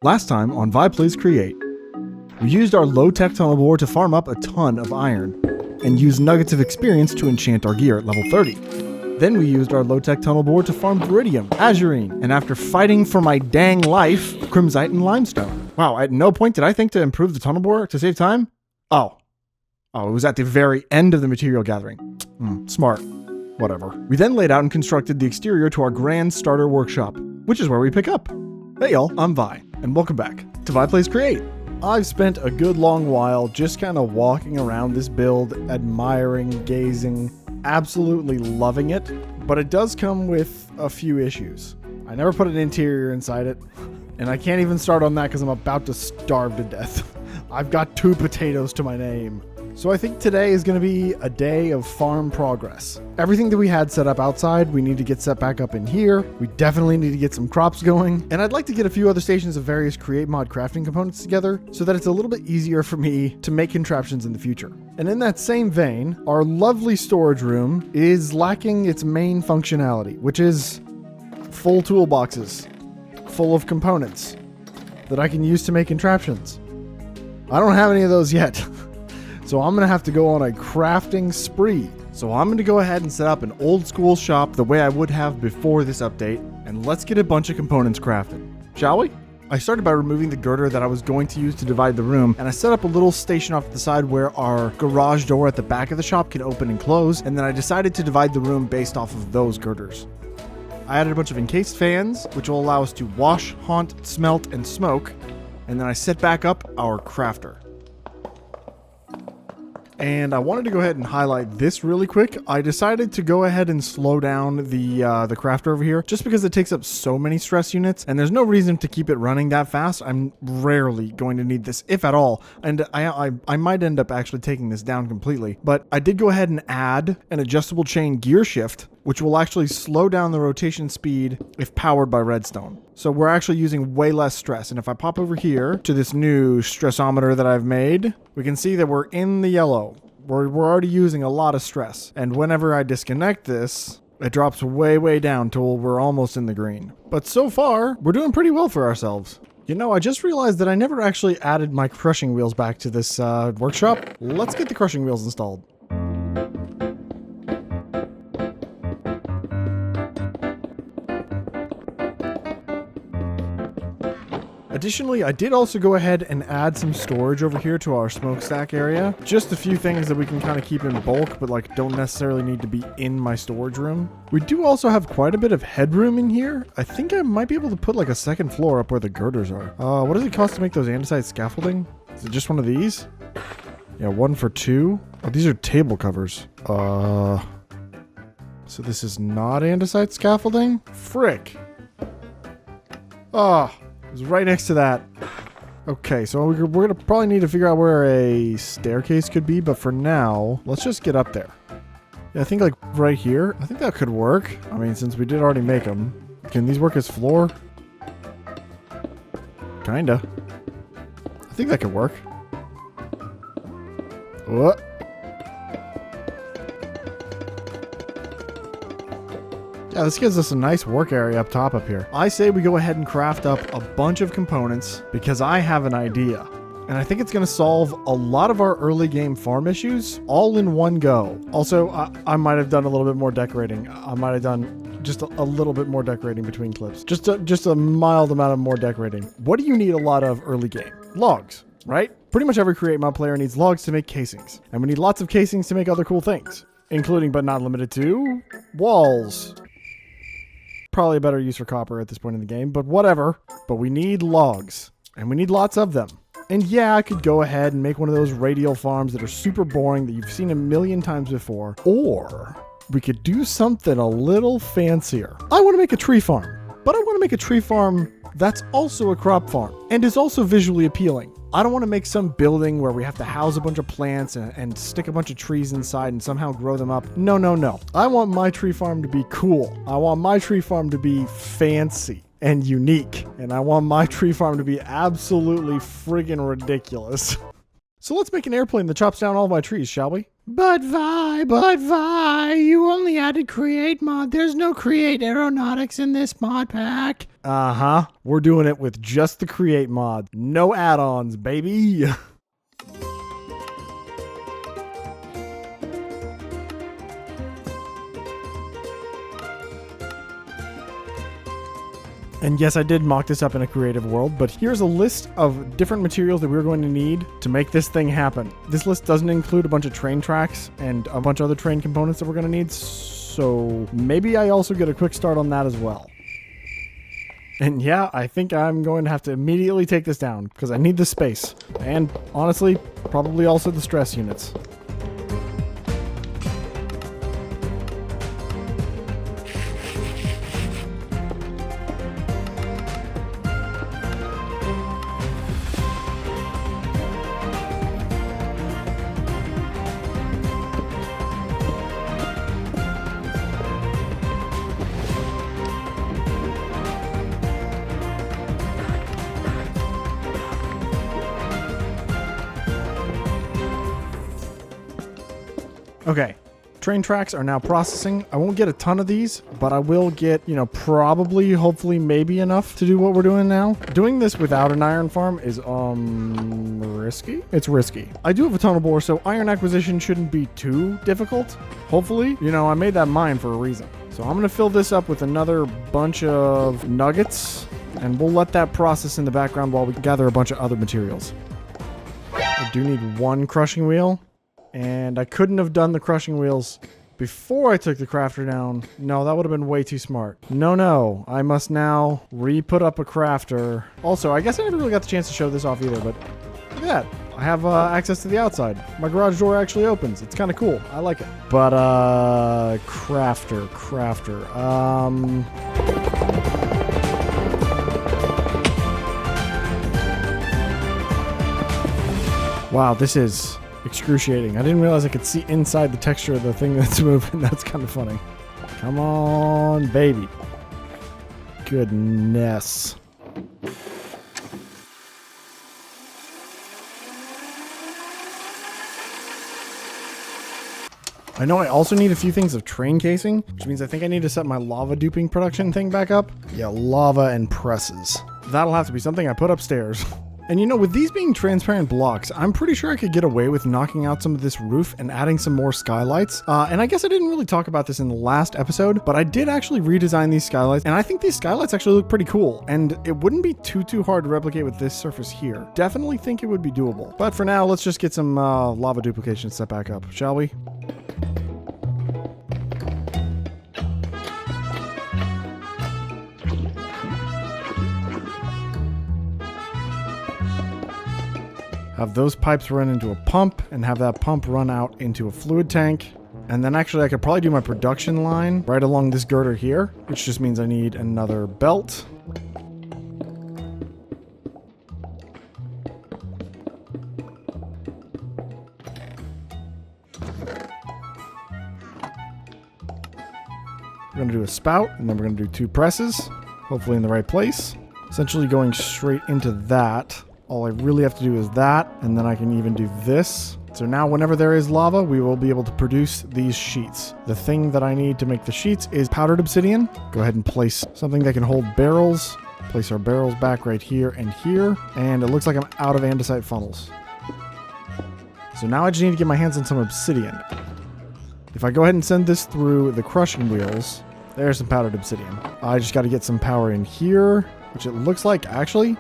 Last time on Vi Plays Create, we used our low-tech tunnel board to farm up a ton of iron, and used nuggets of experience to enchant our gear at level 30. Then we used our low-tech tunnel board to farm Viridium, Azurine, and after fighting for my dang life, Crimsite and Limestone. Wow, at no point did I think to improve the tunnel board to save time? Oh, it was at the very end of the material gathering. Smart. Whatever. We then laid out and constructed the exterior to our grand starter workshop, which is where we pick up. Hey y'all, I'm Vi, and welcome back to Vi Plays Create. I've spent a good long while just kind of walking around this build, admiring, gazing, absolutely loving it, but it does come with a few issues. I never put an interior inside it, and I can't even start on that because I'm about to starve to death. I've got 2 potatoes to my name. So I think today is going to be a day of farm progress. Everything that we had set up outside, we need to get set back up in here. We definitely need to get some crops going. And I'd like to get a few other stations of various create mod crafting components together so that it's a little bit easier for me to make contraptions in the future. And in that same vein, our lovely storage room is lacking its main functionality, which is full toolboxes, full of components that I can use to make contraptions. I don't have any of those yet. So I'm going to have to go on a crafting spree. So I'm going to go ahead and set up an old school shop the way I would have before this update, and let's get a bunch of components crafted, shall we? I started by removing the girder that I was going to use to divide the room, and I set up a little station off to the side where our garage door at the back of the shop can open and close, and then I decided to divide the room based off of those girders. I added a bunch of encased fans, which will allow us to wash, haunt, smelt, and smoke, and then I set back up our crafter. And I wanted to go ahead and highlight this really quick. I decided to go ahead and slow down the crafter over here just because it takes up so many stress units and there's no reason to keep it running that fast. I'm rarely going to need this, if at all. And I might end up actually taking this down completely. But I did go ahead and add an adjustable chain gear shift, which will actually slow down the rotation speed if powered by redstone. So we're actually using way less stress. And if I pop over here to this new stressometer that I've made, we can see that we're in the yellow. We're already using a lot of stress. And whenever I disconnect this, it drops way down till we're almost in the green. But so far, we're doing pretty well for ourselves. You know, I just realized that I never actually added my crushing wheels back to this workshop. Let's get the crushing wheels installed. Additionally, I did also go ahead and add some storage over here to our smokestack area. Just a few things that we can kind of keep in bulk, but like don't necessarily need to be in my storage room. We do also have quite a bit of headroom in here. I think I might be able to put like a second floor up where the girders are. What does it cost to make those andesite scaffolding? Is it just one of these? Yeah, 1 for 2. Oh, these are table covers. So this is not andesite scaffolding? Frick. It was right next to that. Okay, so we're going to probably need to figure out where a staircase could be, but for now, let's just get up there. Yeah, I think like right here. I think that could work. I mean, since we did already make them. Can these work as floor? Kinda. I think that could work. What? Yeah, this gives us a nice work area up top up here. I say we go ahead and craft up a bunch of components because I have an idea. And I think it's going to solve a lot of our early game farm issues all in one go. Also, I might have done a little bit more decorating. I might have done just a little bit more decorating between clips. Just a mild amount of more decorating. What do you need a lot of early game? Logs, right? Pretty much every create mod player needs logs to make casings. And we need lots of casings to make other cool things, including but not limited to walls. Probably a better use for copper at this point in the game, but whatever. But we need logs, and we need lots of them. And yeah, I could go ahead and make one of those radial farms that are super boring that you've seen a million times before. Or we could do something a little fancier. I want to make a tree farm, but I want to make a tree farm that's also a crop farm and is also visually appealing. I don't want to make some building where we have to house a bunch of plants and stick a bunch of trees inside and somehow grow them up. No. I want my tree farm to be cool. I want my tree farm to be fancy and unique. And I want my tree farm to be absolutely friggin' ridiculous. So let's make an airplane that chops down all my trees, shall we? But Vi, you only added create mod. There's no create aeronautics in this mod pack. Uh-huh. We're doing it with just the create mod. No add-ons, baby. And yes, I did mock this up in a creative world, but here's a list of different materials that we're going to need to make this thing happen. This list doesn't include a bunch of train tracks and a bunch of other train components that we're going to need, so maybe I also get a quick start on that as well. And yeah, I think I'm going to have to immediately take this down, because I need the space. And honestly, probably also the stress units. Okay, train tracks are now processing. I won't get a ton of these, but I will get, probably, hopefully, maybe enough to do what we're doing now. Doing this without an iron farm is, risky? It's risky. I do have a tunnel bore, so iron acquisition shouldn't be too difficult. Hopefully. I made that mine for a reason. So I'm going to fill this up with another bunch of nuggets, and we'll let that process in the background while we gather a bunch of other materials. I do need one crushing wheel. And I couldn't have done the crushing wheels before I took the crafter down. No, that would have been way too smart. No. I must now re-put up a crafter. Also, I guess I never really got the chance to show this off either, but look at that. I have access to the outside. My garage door actually opens. It's kind of cool. I like it. But, crafter. Wow, this is excruciating. I didn't realize I could see inside the texture of the thing that's moving. That's kind of funny. Come on, baby. Goodness. I know I also need a few things of train casing, which means I think I need to set my lava duping production thing back up. Yeah, lava and presses. That'll have to be something I put upstairs. And with these being transparent blocks, I'm pretty sure I could get away with knocking out some of this roof and adding some more skylights. And I guess I didn't really talk about this in the last episode, but I did actually redesign these skylights, and I think these skylights actually look pretty cool, and it wouldn't be too hard to replicate with this surface here. Definitely think it would be doable. But for now, let's just get some lava duplication set back up, shall we? Have those pipes run into a pump and have that pump run out into a fluid tank. And then actually I could probably do my production line right along this girder here, which just means I need another belt. We're gonna do a spout, and then we're gonna do 2 presses, hopefully in the right place. Essentially going straight into that. All I really have to do is that, and then I can even do this. So now whenever there is lava, we will be able to produce these sheets. The thing that I need to make the sheets is powdered obsidian. Go ahead and place something that can hold barrels. Place our barrels back right here and here. And it looks like I'm out of andesite funnels. So now I just need to get my hands on some obsidian. If I go ahead and send this through the crushing wheels, there's some powdered obsidian. I just got to get some power in here, which it looks like actually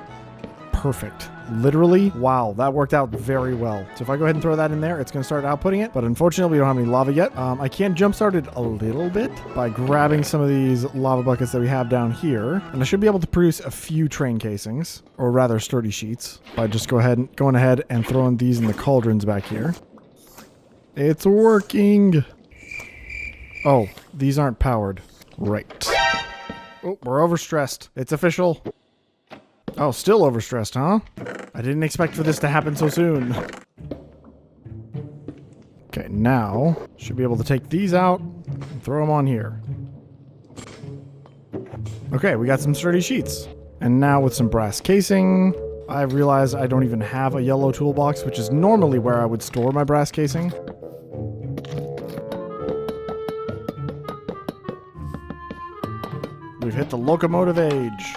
perfect. Literally, wow, that worked out very well. So if I go ahead and throw that in there, it's going to start outputting it. But unfortunately, we don't have any lava yet. I can jumpstart it a little bit by grabbing some of these lava buckets that we have down here. And I should be able to produce a few train casings, or rather sturdy sheets, by just going ahead and throwing these in the cauldrons back here. It's working. Oh, these aren't powered. Right. Oh, we're overstressed. It's official. Oh, still overstressed, huh? I didn't expect for this to happen so soon. Okay, now should be able to take these out and throw them on here. Okay, we got some sturdy sheets. And now with some brass casing, I realize I don't even have a yellow toolbox, which is normally where I would store my brass casing. hit the locomotive age.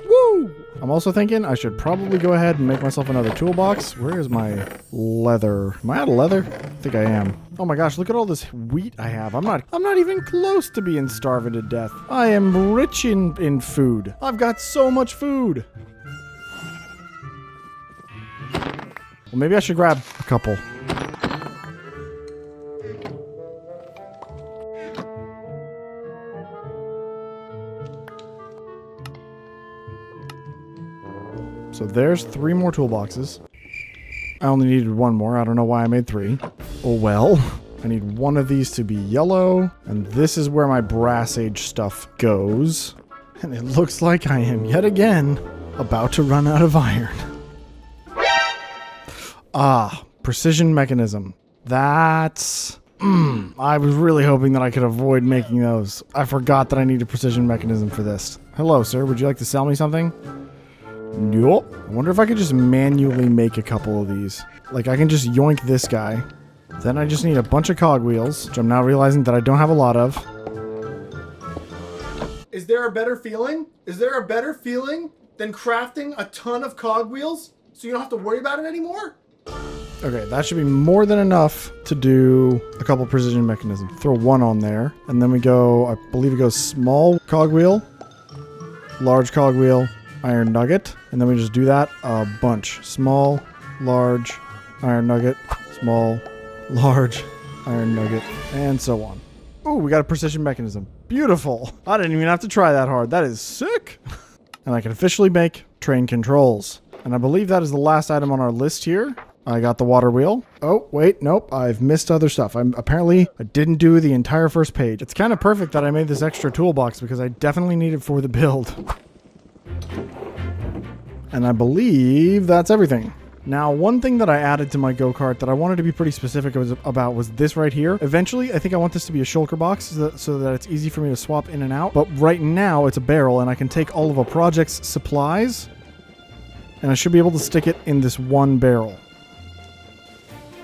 Woo! I'm also thinking I should probably go ahead and make myself another toolbox. Where is my leather? Am I out of leather? I think I am. Oh my gosh, look at all this wheat I have. I'm not even close to being starving to death. I am rich in food. I've got so much food. Well, maybe I should grab a couple. So there's 3 more toolboxes. I only needed 1 more. I don't know why I made 3. Oh well. I need 1 of these to be yellow. And this is where my brass age stuff goes. And it looks like I am yet again about to run out of iron. Ah, precision mechanism. That's... I was really hoping that I could avoid making those. I forgot that I need a precision mechanism for this. Hello, sir. Would you like to sell me something? Nope. I wonder if I could just manually make a couple of these. Like, I can just yoink this guy. Then I just need a bunch of cogwheels, which I'm now realizing that I don't have a lot of. Is there a better feeling? Is there a better feeling than crafting a ton of cogwheels so you don't have to worry about it anymore? Okay, that should be more than enough to do a couple precision mechanisms. Throw 1 on there, and then we go, I believe it goes small cogwheel, large cogwheel, iron nugget, and then we just do that a bunch. Small, large, iron nugget, small, large, iron nugget, and so on. Ooh, we got a precision mechanism. Beautiful. I didn't even have to try that hard. That is sick. And I can officially make train controls. And I believe that is the last item on our list here. I got the water wheel. Oh, wait, nope. I've missed other stuff. Apparently, I didn't do the entire first page. It's kind of perfect that I made this extra toolbox because I definitely need it for the build. And I believe that's everything. Now, one thing that I added to my go-kart that I wanted to be pretty specific about was this right here. Eventually, I think I want this to be a shulker box so that it's easy for me to swap in and out. But right now, it's a barrel, and I can take all of a project's supplies, and I should be able to stick it in this one barrel.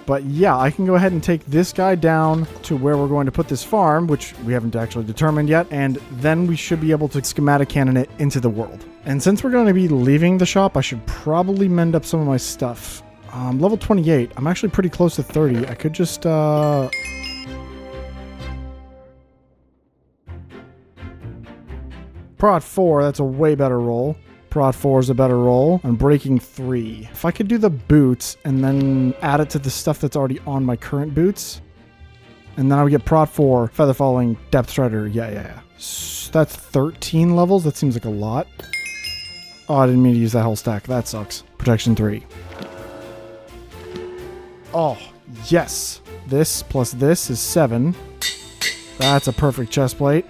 But yeah, I can go ahead and take this guy down to where we're going to put this farm, which we haven't actually determined yet, and then we should be able to schematic cannon it into the world. And since we're going to be leaving the shop, I should probably mend up some of my stuff. Level 28. I'm actually pretty close to 30. I could just, Prod 4, that's a way better roll. Prod 4 is a better roll. I'm breaking 3. If I could do the boots and then add it to the stuff that's already on my current boots, and then I would get Prod 4, Feather Falling, Depth Strider. Yeah. So that's 13 levels. That seems like a lot. Oh, I didn't mean to use that whole stack. That sucks. Protection 3. Oh, yes. This plus this is 7. That's a perfect chest plate.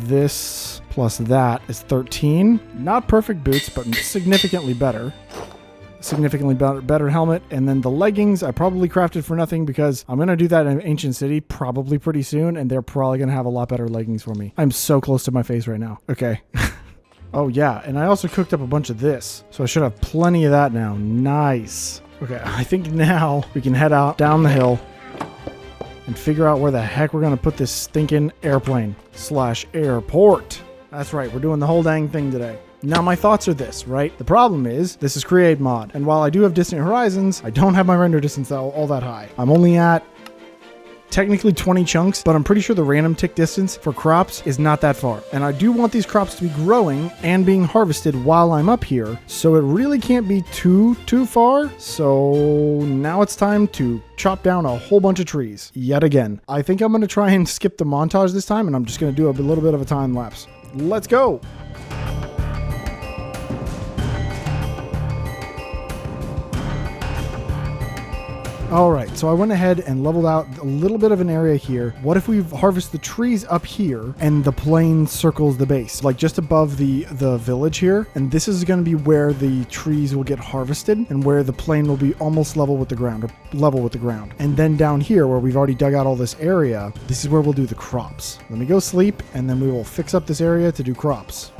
This plus that is 13. Not perfect boots, but significantly better. Significantly better helmet. And then the leggings I probably crafted for nothing because I'm going to do that in Ancient City probably pretty soon, and they're probably going to have a lot better leggings for me. I'm so close to my face right now. Okay. Oh, yeah. And I also cooked up a bunch of this, so I should have plenty of that now. Nice. Okay, I think now we can head out down the hill and figure out where the heck we're going to put this stinking airplane / airport. That's right, we're doing the whole dang thing today. Now, my thoughts are this, right? The problem is, this is Create Mod, and while I do have Distant Horizons, I don't have my render distance all that high. I'm only at technically 20 chunks, but I'm pretty sure the random tick distance for crops is not that far. And I do want these crops to be growing and being harvested while I'm up here, so it really can't be too far. So now it's time to chop down a whole bunch of trees yet again. I think I'm going to try and skip the montage this time, and I'm just going to do a little bit of a time lapse. Let's go. All right, so I went ahead and leveled out a little bit of an area here. What if we harvest the trees up here and the plain circles the base, like just above the village here? And this is going to be where the trees will get harvested and where the plain will be almost level with the ground, or level with the ground. And then down here where we've already dug out all this area, this is where we'll do the crops. Let me go sleep, and then we will fix up this area to do crops.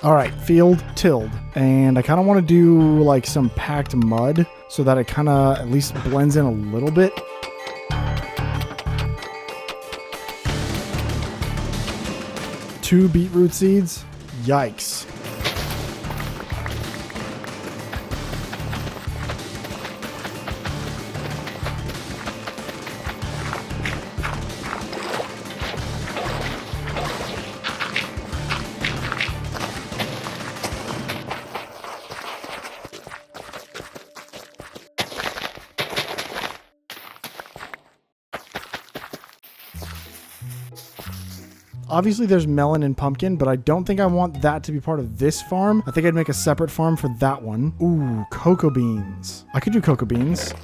All right, field tilled. And I kind of want to do like some packed mud so that it kind of at least blends in a little bit. Two beetroot seeds. Yikes. Obviously there's melon and pumpkin, but I don't think I want that to be part of this farm. I think I'd make a separate farm for that one. Ooh, cocoa beans. I could do cocoa beans.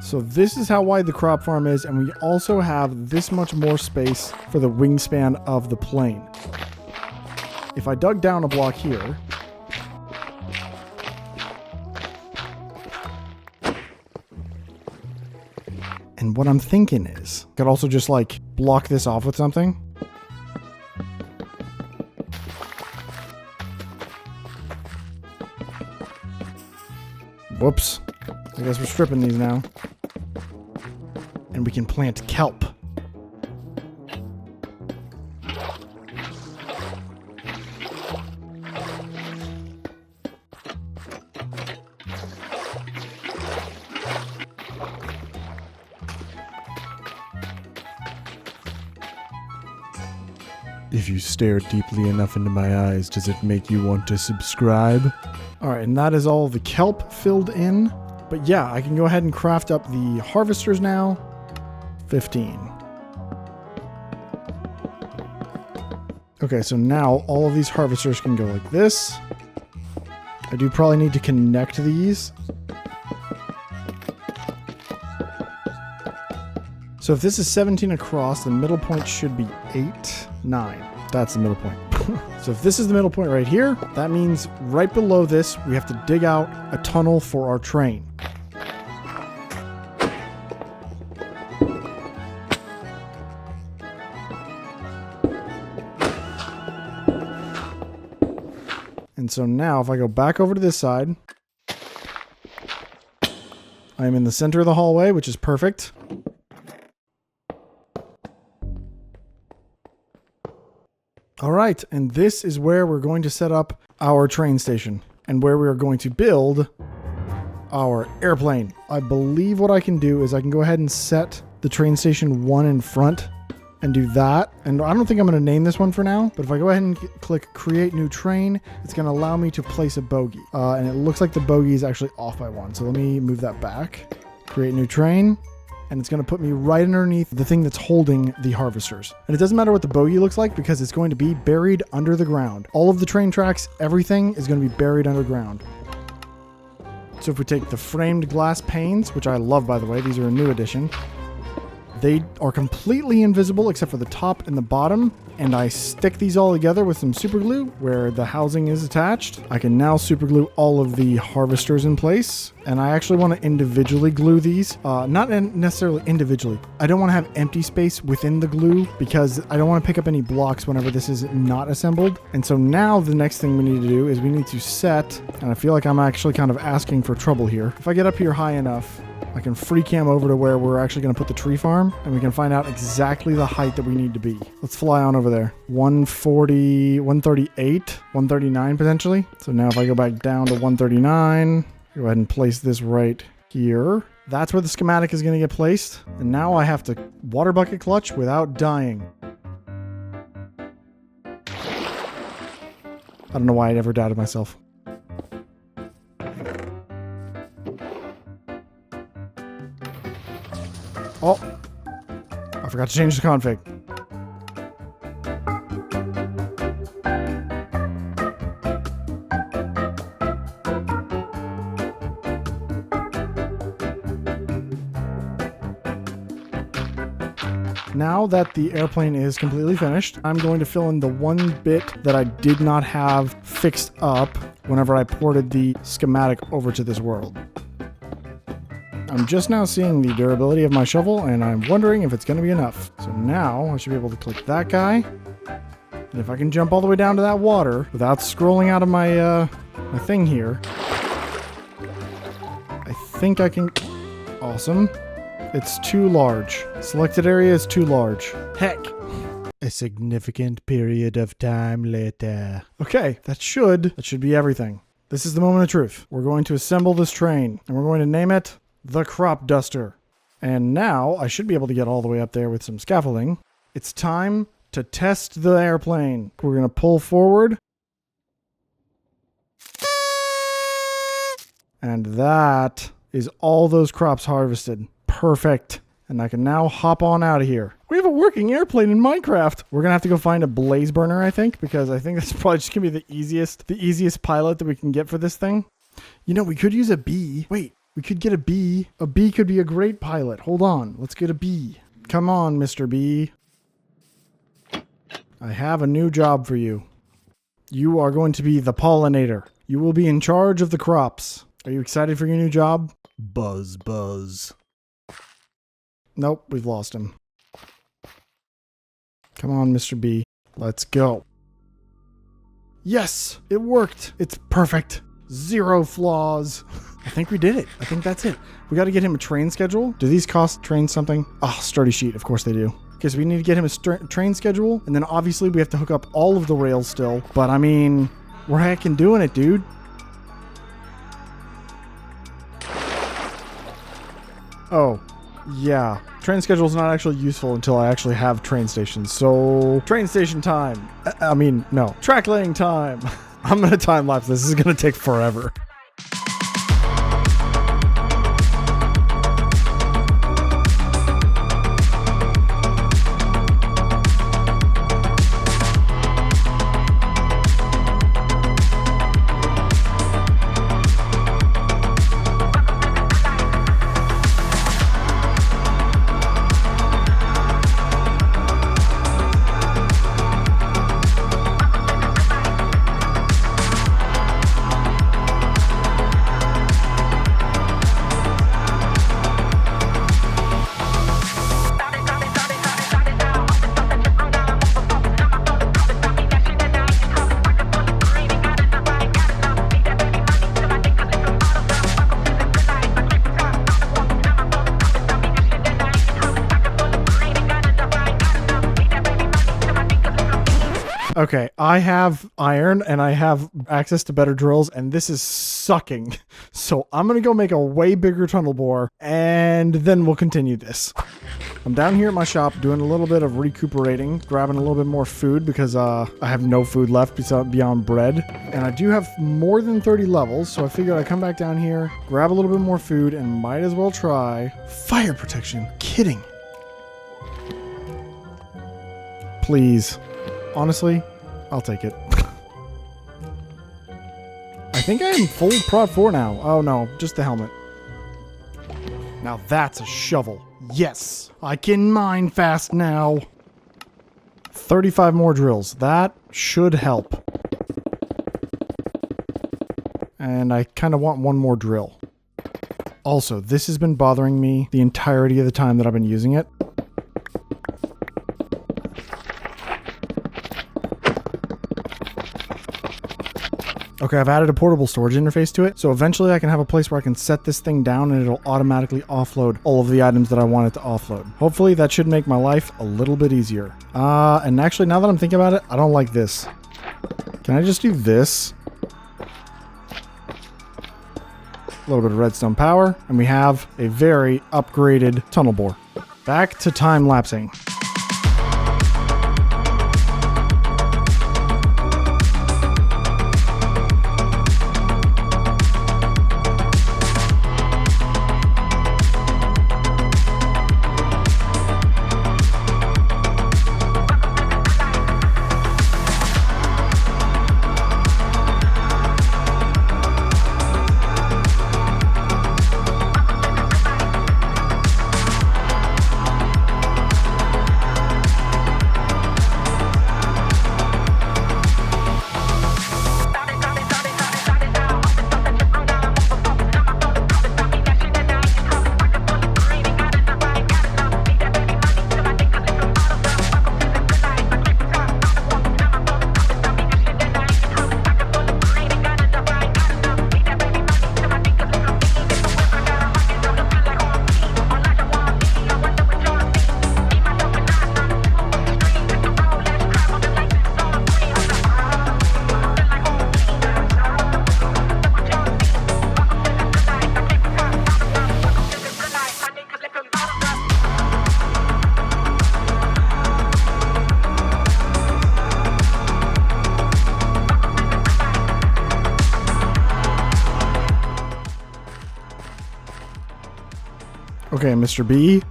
So this is how wide the crop farm is, and we also have this much more space for the wingspan of the plane. If I dug down a block here, and what I'm thinking is, I could also just like block this off with something. Whoops. I guess we're stripping these now. And we can plant kelp. If you stare deeply enough into my eyes, does it make you want to subscribe? All right, and that is all the kelp filled in. But yeah, I can go ahead and craft up the harvesters now. 15. Okay, so now all of these harvesters can go like this. I do probably need to connect these. So if this is 17 across, the middle point should be 8, 9. That's the middle point. So if this is the middle point right here, that means right below this, we have to dig out a tunnel for our train. And so now if I go back over to this side, I'm in the center of the hallway, which is perfect. All right, and this is where we're going to set up our train station and where we are going to build our airplane. I believe what I can do is I can go ahead and set the train station 1 in front and do that. And I don't think I'm going to name this one for now, but if I go ahead and click create new train, it's going to allow me to place a bogey. And it looks like the bogey is actually off by 1. So let me move that back. Create new train. And it's going to put me right underneath the thing that's holding the harvesters. And it doesn't matter what the bogey looks like because it's going to be buried under the ground. All of the train tracks, everything is going to be buried underground. So if we take the framed glass panes, which I love by the way, these are a new addition. They are completely invisible except for the top and the bottom. And I stick these all together with some super glue where the housing is attached. I can now super glue all of the harvesters in place. And I actually want to individually glue these. Not necessarily individually. I don't want to have empty space within the glue because I don't want to pick up any blocks whenever this is not assembled. And so now the next thing we need to do is we need to set, and I feel like I'm actually kind of asking for trouble here. If I get up here high enough, I can free cam over to where we're actually going to put the tree farm and we can find out exactly the height that we need to be. Let's fly on over there. 140, 138, 139 potentially. So now if I go back down to 139, go ahead and place this right here. That's where the schematic is going to get placed. And now I have to water bucket clutch without dying. I don't know why I ever doubted myself. Oh, I forgot to change the config. Now that the airplane is completely finished, I'm going to fill in the one bit that I did not have fixed up whenever I ported the schematic over to this world. I'm just now seeing the durability of my shovel, and I'm wondering if it's going to be enough. So now I should be able to click that guy, And if I can jump all the way down to that water without scrolling out of my, my thing here, I think I can... Awesome. It's too large. Selected area is too large. Heck. A significant period of time later. Okay, that should be everything. This is the moment of truth. We're going to assemble this train, and we're going to name it the Crop Duster. And now I should be able to get all the way up there with some scaffolding. It's time to test the airplane. We're going to pull forward. And that is all those crops harvested. Perfect. And I can now hop on out of here. We have a working airplane in Minecraft. We're going to have to go find a blaze burner, I think, because I think that's probably just going to be the easiest pilot that we can get for this thing. You know, we could use a bee. Wait, we could get a bee. A bee could be a great pilot. Hold on. Let's get a bee. Come on, Mr. Bee. I have a new job for you. You are going to be the pollinator. You will be in charge of the crops. Are you excited for your new job? Buzz, buzz. Nope, we've lost him. Come on, Mr. B. Let's go. Yes, it worked. It's perfect. 0 flaws. I think we did it. I think that's it. We got to get him a train schedule. Do these cost train something? Oh, sturdy sheet. Of course they do. Okay, so we need to get him a train schedule. And then obviously we have to hook up all of the rails still. But I mean, we're heckin' doing it, dude. Oh. Yeah, train schedule is not actually useful until I actually have train stations. So, train station time. No, track laying time. I'm going to time lapse this. This is going to take forever. Okay, I have iron and I have access to better drills, and this is sucking. So I'm going to go make a way bigger tunnel bore, and then we'll continue this. I'm down here at my shop doing a little bit of recuperating, grabbing a little bit more food because I have no food left beyond bread. And I do have more than 30 levels, so I figured I'd come back down here, grab a little bit more food, and might as well try fire protection. Kidding. Please. Honestly, I'll take it. I think I am full prod 4 now. Oh no, just the helmet. Now that's a shovel. Yes, I can mine fast now. 35 more drills. That should help. And I kind of want one more drill. Also, this has been bothering me the entirety of the time that I've been using it. Okay, I've added a portable storage interface to it, so eventually I can have a place where I can set this thing down and it'll automatically offload all of the items that I want it to offload. Hopefully that should make my life a little bit easier. And actually, now that I'm thinking about it, I don't like this. Can I just do this? A little bit of redstone power, and we have a very upgraded tunnel bore. Back to time lapsing. Okay, Mr. B.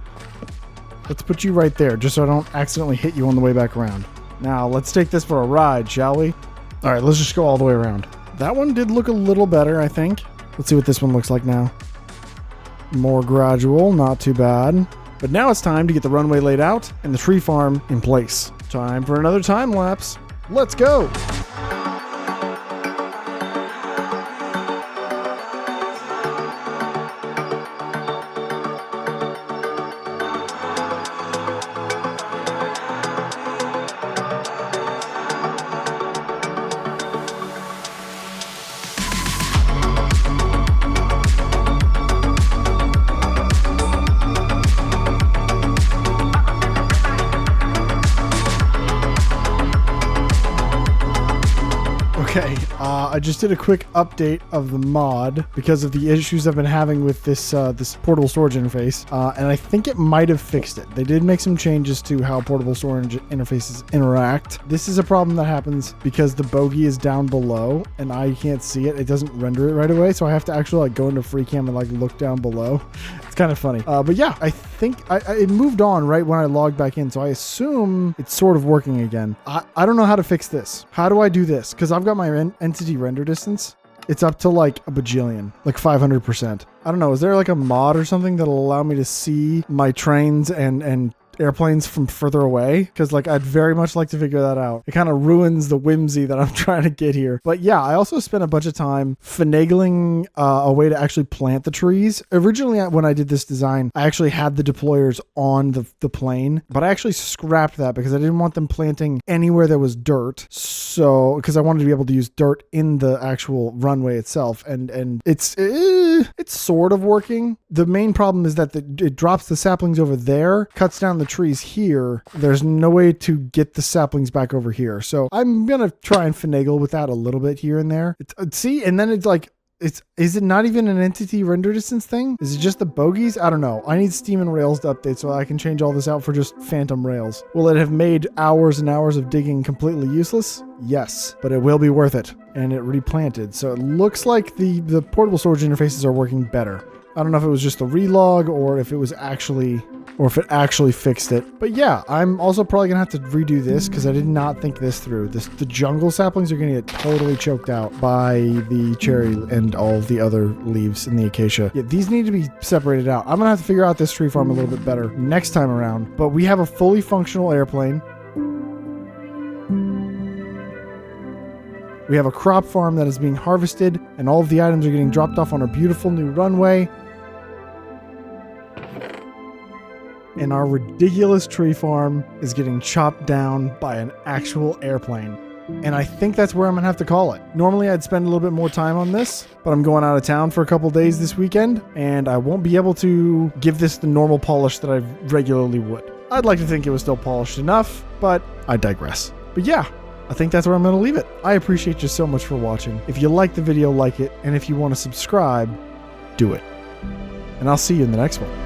Let's put you right there, just so I don't accidentally hit you on the way back around. Now, let's take this for a ride, shall we? All right, let's just go all the way around. That one did look a little better, I think. Let's see what this one looks like now. More gradual, not too bad. But now it's time to get the runway laid out and the tree farm in place. Time for another time lapse. Let's go! Okay, I just did a quick update of the mod because of the issues I've been having with this this portable storage interface, and I think it might have fixed it. They did make some changes to how portable storage interfaces interact. This is a problem that happens because the bogey is down below and I can't see it. It doesn't render it right away, so I have to actually like go into FreeCam and like look down below. It's kind of funny, but yeah, I think it moved on right when I logged back in, so I assume it's sort of working again. I don't know how to fix this. How do I do this? Because I've got my entity render distance. It's up to like a bajillion, like 500%. I don't know. Is there like a mod or something that'll allow me to see my trains and airplanes from further away? Because like I'd very much like to figure that out. It kind of ruins the whimsy that I'm trying to get here. But yeah, I also spent a bunch of time finagling a way to actually plant the trees. Originally, when I did this design, I actually had the deployers on the plane, but I actually scrapped that because I didn't want them planting anywhere there was dirt. So, because I wanted to be able to use dirt in the actual runway itself, and it's sort of working. The main problem is that it drops the saplings over there, cuts down the trees here. There's no way to get the saplings back over here. So I'm gonna try and finagle with that a little bit here and there. See, and then it's like, is it not even an entity render distance thing? Is it just the bogies? I don't know. I need Steam and Rails to update so I can change all this out for just phantom rails. Will it have made hours and hours of digging completely useless? Yes, but it will be worth it. And it replanted. So it looks like the portable storage interfaces are working better. I don't know if it was just the relog or if it actually fixed it. But yeah, I'm also probably gonna have to redo this because I did not think this through. The jungle saplings are gonna get totally choked out by the cherry and all the other leaves in the acacia. Yeah, these need to be separated out. I'm gonna have to figure out this tree farm a little bit better next time around. But we have a fully functional airplane. We have a crop farm that is being harvested, and all of the items are getting dropped off on our beautiful new runway. And our ridiculous tree farm is getting chopped down by an actual airplane. And I think that's where I'm gonna have to call it. Normally I'd spend a little bit more time on this, but I'm going out of town for a couple days this weekend, and I won't be able to give this the normal polish that I regularly would. I'd like to think it was still polished enough, but I digress. But yeah, I think that's where I'm gonna leave it. I appreciate you so much for watching. If you like the video, like it, and if you want to subscribe, do it. And I'll see you in the next one.